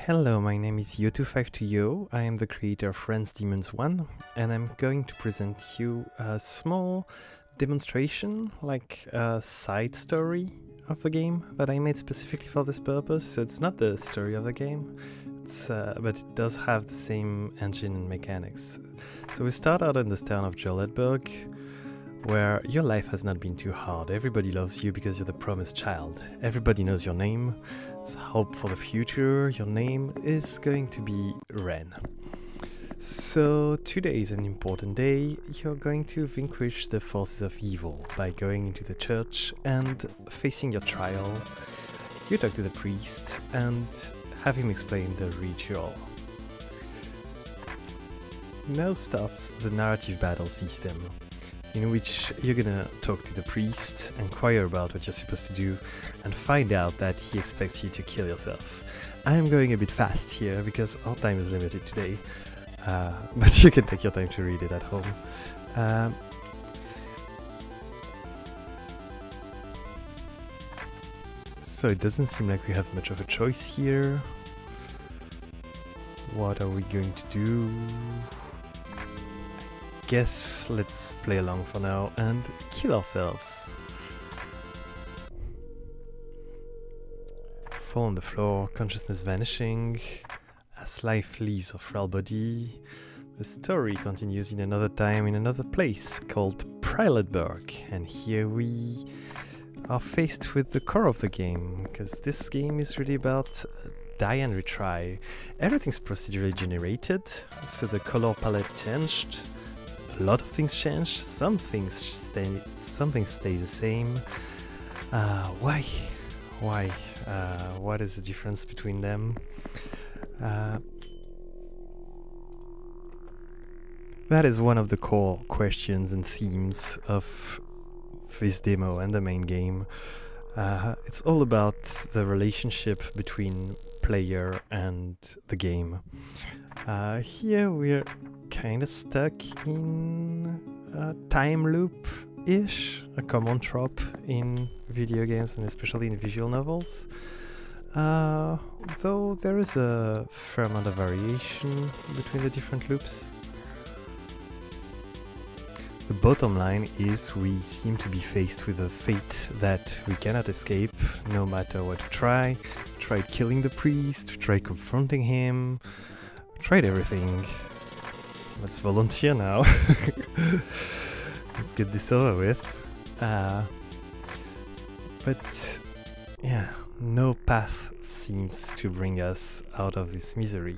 Hello, my name is Yo252Yo. I am the creator of Friends Demons 1, and I'm going to present you a small demonstration, like a side story of the game that I made specifically for this purpose. So it's not the story of the game, but it does have the same engine and mechanics. So we start out in this town of Joletburg, where your life has not been too hard. Everybody loves you because you're the promised child. Everybody knows your name. It's hope for the future. Your name is going to be Ren. So today is an important day. You're going to vanquish the forces of evil by going into the church and facing your trial. You talk to the priest and have him explain the ritual. Now starts the narrative battle system, in which you're gonna talk to the priest, inquire about what you're supposed to do, and find out that he expects you to kill yourself. I'm going a bit fast here because our time is limited today, but you can take your time to read it at home. So it doesn't seem like we have much of a choice here. What are we going to do? Guess let's play along for now and kill ourselves. Fall on the floor, consciousness vanishing, as life leaves our frail body. The story continues in another time, in another place called Priletburg, and here we are faced with the core of the game, because this game is really about die and retry. Everything's procedurally generated, so the color palette changed. A lot of things change, some things stay the same. Why? What is the difference between them? That is one of the core questions and themes of this demo and the main game. It's all about the relationship between player and the game. Here we're kind of stuck in a time loop-ish, a common trope in video games and especially in visual novels. Though there is a fair amount of variation between the different loops. The bottom line is we seem to be faced with a fate that we cannot escape no matter what we try. We tried killing the priest, we tried confronting him, we tried everything. Let's volunteer now. Let's get this over with. But yeah, no path seems to bring us out of this misery.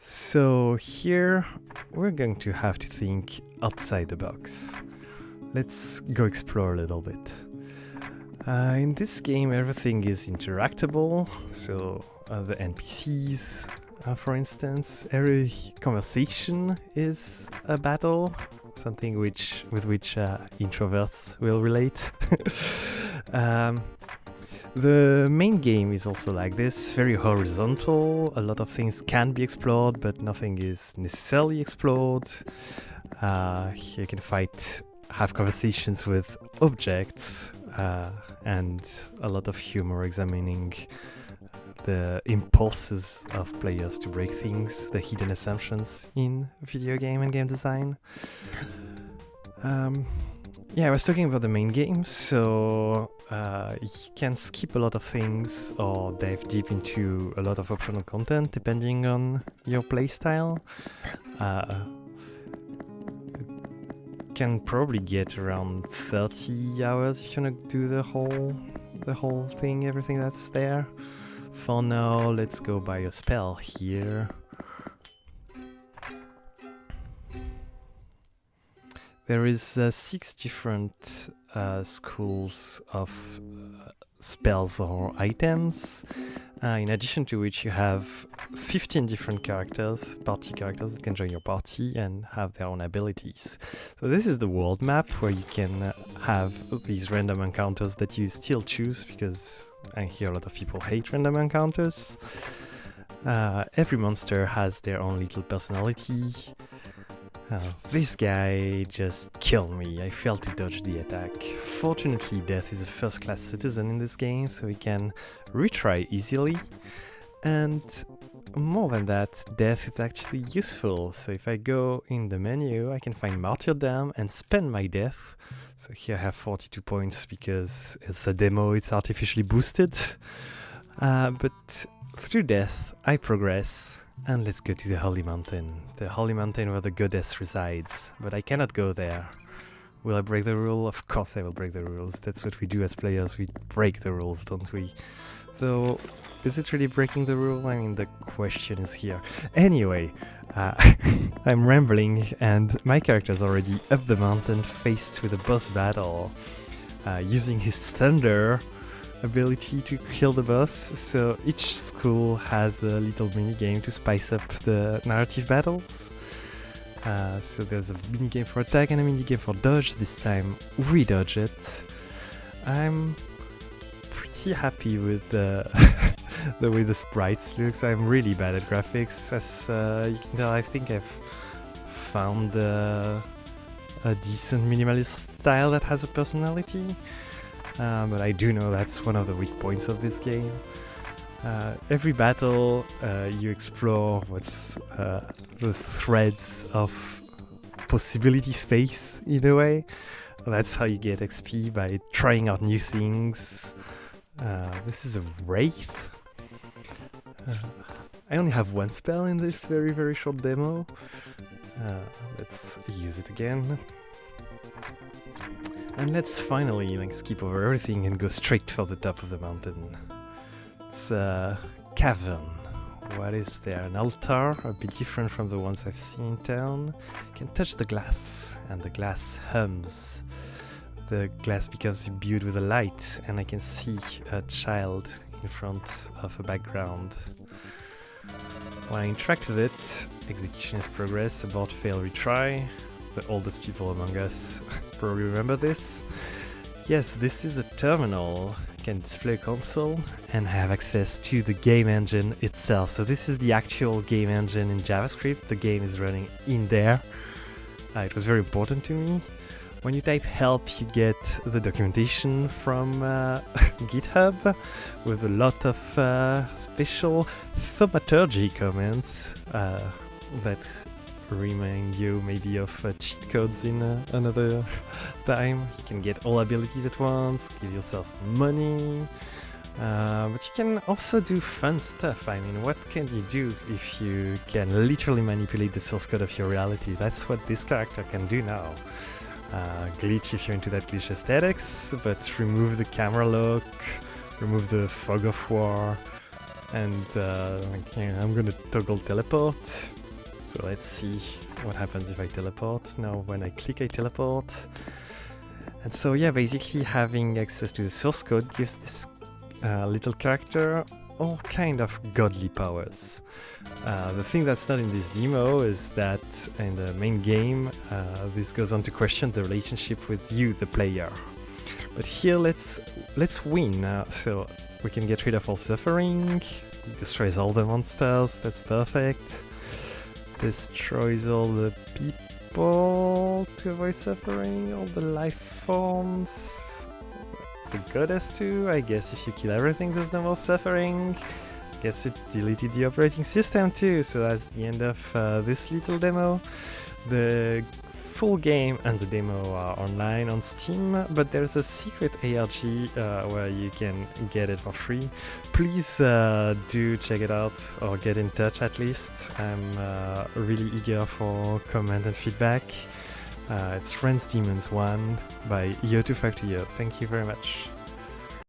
So here we're going to have to think outside the box. Let's go explore a little bit. In this game everything is interactable, so the NPCs, for instance, every conversation is a battle, something with which introverts will relate. The main game is also like this, very horizontal. A lot of things can be explored, but nothing is necessarily explored. You can fight, have conversations with objects, and a lot of humor examining the impulses of players to break things, the hidden assumptions in video game and game design. Yeah, I was talking about the main game, so you can skip a lot of things or dive deep into a lot of optional content depending on your playstyle. Can probably get around 30 hours if you wanna do the whole thing, everything that's there. For now, let's go buy a spell here. There is 6 different schools of spells or items, in addition to which you have 15 different characters, party characters that can join your party and have their own abilities. So this is the world map where you can have these random encounters that you still choose, because I hear a lot of people hate random encounters. Every monster has their own little personality. This guy just killed me. I failed to dodge the attack. Fortunately, Death is a first-class citizen in this game, so he can retry easily. And more than that, Death is actually useful. So if I go in the menu, I can find Martyrdom and spend my Death. So here I have 42 points because it's a demo, it's artificially boosted. But through Death, I progress. And let's go to the Holy Mountain. The Holy Mountain where the goddess resides. But I cannot go there. Will I break the rule? Of course I will break the rules. That's what we do as players. We break the rules, don't we? Though, is it really breaking the rule? I mean, the question is here. Anyway, I'm rambling and my character's already up the mountain faced with a boss battle. Using his thunder ability to kill the boss, so each school has a little mini game to spice up the narrative battles. So there's a mini game for attack and a mini game for dodge. This time we dodge it. I'm pretty happy with the way the sprites looks. I'm really bad at graphics, as you can tell. I think I've found a decent minimalist style that has a personality. But I do know that's one of the weak points of this game. Every battle you explore what's the threads of possibility space in a way. That's how you get XP, by trying out new things. This is a Wraith. I only have one spell in this very, very short demo. Let's use it again. And let's finally skip over everything and go straight for the top of the mountain. It's a cavern. What is there? An altar, a bit different from the ones I've seen in town. You can touch the glass, and the glass hums. The glass becomes imbued with a light, and I can see a child in front of a background. When I interact with it, execution is progress, abort, fail, retry. The oldest people among us probably remember this. Yes, this is a terminal. I can display a console and have access to the game engine itself. So this is the actual game engine in JavaScript. The game is running in there. It was very important to me. When you type help, you get the documentation from GitHub with a lot of special thaumaturgy comments that remind you maybe of cheat codes in another time. You can get all abilities at once, give yourself money, but you can also do fun stuff. I mean, what can you do if you can literally manipulate the source code of your reality? That's what this character can do now. Glitch if you're into that glitch aesthetics, but remove the camera lock, remove the fog of war, and I'm gonna toggle teleport. So let's see what happens if I teleport. Now when I click, I teleport. And so yeah, basically having access to the source code gives this little character all kind of godly powers. The thing that's not in this demo is that in the main game, this goes on to question the relationship with you, the player. But here, let's win. So we can get rid of all suffering. It destroys all the monsters. That's perfect. Destroys all the people to avoid suffering. All the life forms. The goddess too. I guess if you kill everything, there's no more suffering. Guess it deleted the operating system too. So that's the end of this little demo. The full game and the demo are online on Steam, but there's a secret ARG where you can get it for free. Please do check it out or get in touch at least. I'm really eager for comment and feedback. It's Friends Demons 1 by Yo252Yo. Thank you very much.